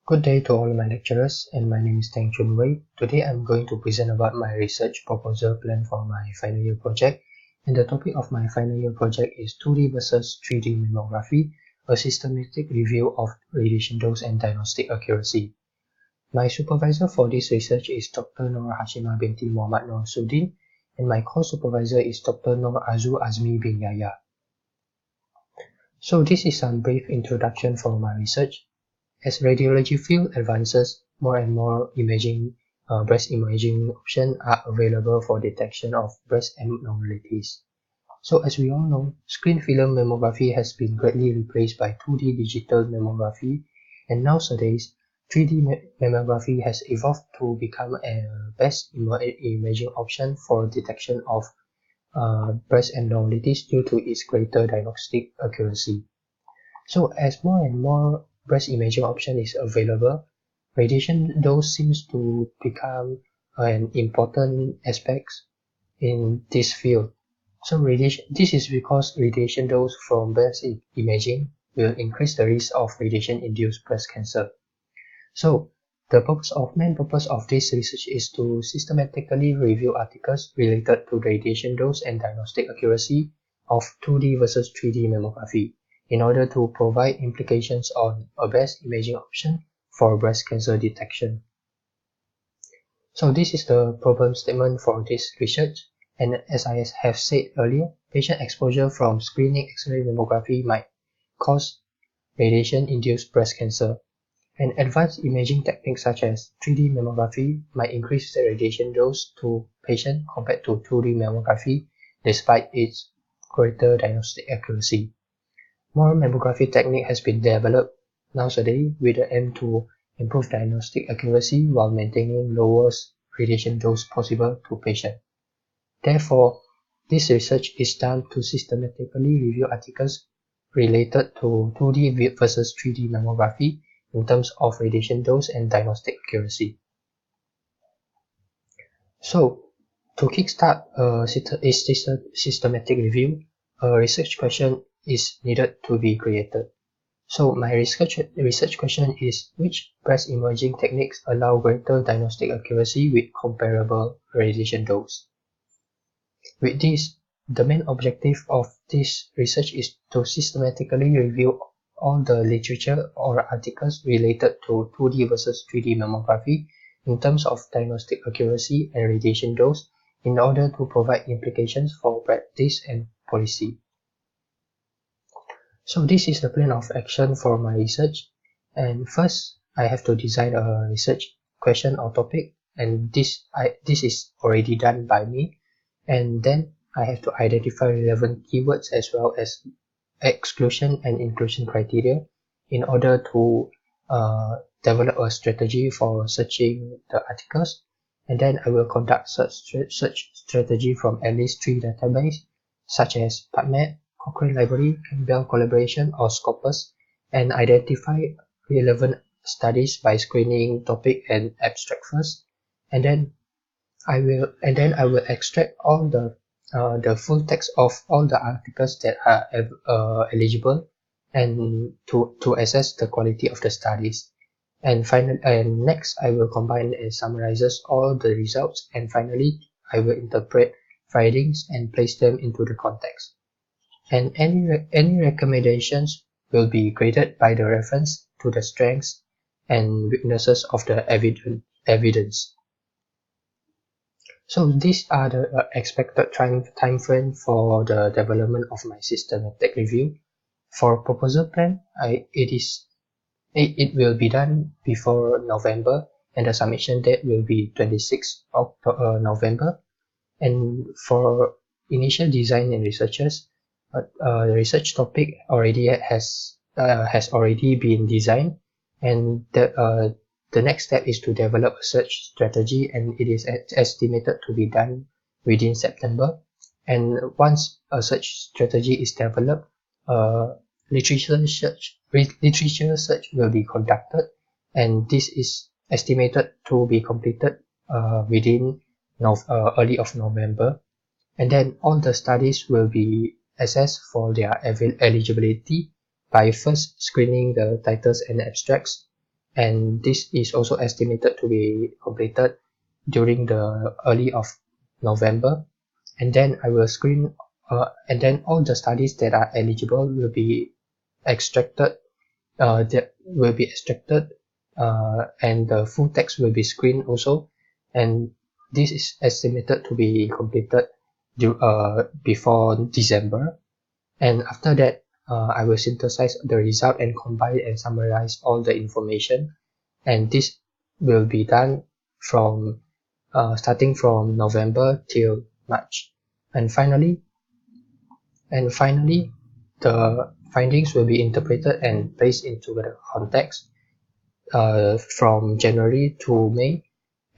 Good day to all my lecturers, and my name is Teng Chun Wei. Today I'm going to present about my research proposal plan for my final year project. And the topic of my final year project is 2D versus 3D mammography, a systematic review of radiation dose and diagnostic accuracy. My supervisor for this research is Dr. Noor Hashimah binti Muhammad Noor Sudin, and my co-supervisor is Dr. Noor Azu Azmi bin Yahya. So this is some brief introduction for my research. As radiology field advances, more and more breast imaging options are available for detection of breast abnormalities. So as we all know, screen film mammography has been greatly replaced by 2D digital mammography, and nowadays 3D mammography has evolved to become a best imaging option for detection of breast abnormalities due to its greater diagnostic accuracy. So as more and more breast imaging option is available, radiation dose seems to become an important aspect in this field. So this is because radiation dose from breast imaging will increase the risk of radiation-induced breast cancer. So the main purpose of this research is to systematically review articles related to radiation dose and diagnostic accuracy of 2D versus 3D mammography in order to provide implications on a best imaging option for breast cancer detection. So this is the problem statement for this research, and as I have said earlier, patient exposure from screening X-ray mammography might cause radiation-induced breast cancer. And advanced imaging techniques such as 3D mammography might increase the radiation dose to patient compared to 2D mammography despite its greater diagnostic accuracy. More mammography technique has been developed nowadays with the aim to improve diagnostic accuracy while maintaining lowest radiation dose possible to patient. Therefore, this research is done to systematically review articles related to 2D versus 3D mammography in terms of radiation dose and diagnostic accuracy. So, to kickstart a systematic review, a research question is needed to be created. So, my research question is, which breast imaging techniques allow greater diagnostic accuracy with comparable radiation dose? With this, the main objective of this research is to systematically review all the literature or articles related to 2D versus 3D mammography in terms of diagnostic accuracy and radiation dose in order to provide implications for practice and policy. So this is the plan of action for my research, and first I have to design a research question or topic, and this is already done by me, and then I have to identify relevant keywords as well as exclusion and inclusion criteria in order to develop a strategy for searching the articles, and then I will conduct such search strategy from at least 3 databases such as PubMed, Cochrane Library, Campbell Collaboration, or Scopus, and identify relevant studies by screening topic and abstract first, and then I will extract all the full text of all the articles that are eligible, and to assess the quality of the studies. And next I will combine and summarizes all the results, and finally I will interpret findings and place them into the context. And any recommendations will be graded by the reference to the strengths and weaknesses of the evidence. So these are the expected time frame for the development of my systematic review. For proposal plan, it will be done before November, and the submission date will be 26th of November. And for initial design and researchers, the research topic has already been designed, and the next step is to develop a search strategy, and it is estimated to be done within September. And once a search strategy is developed, literature search will be conducted, and this is estimated to be completed within early of November. And then all the studies will be assessed for their eligibility by first screening the titles and abstracts, and this is also estimated to be completed during the early of November. And then I will screen and then all the studies that are eligible will be extracted and the full text will be screened also, and this is estimated to be completed before December. And after that, I will synthesize the result and combine and summarize all the information, and this will be done from starting from November till March. And finally, the findings will be interpreted and placed into the context from January to May,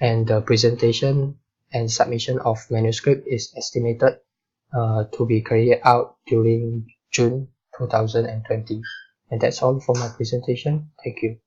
and the presentation and submission of manuscript is estimated to be carried out during June 2020. And that's all for my presentation. Thank you.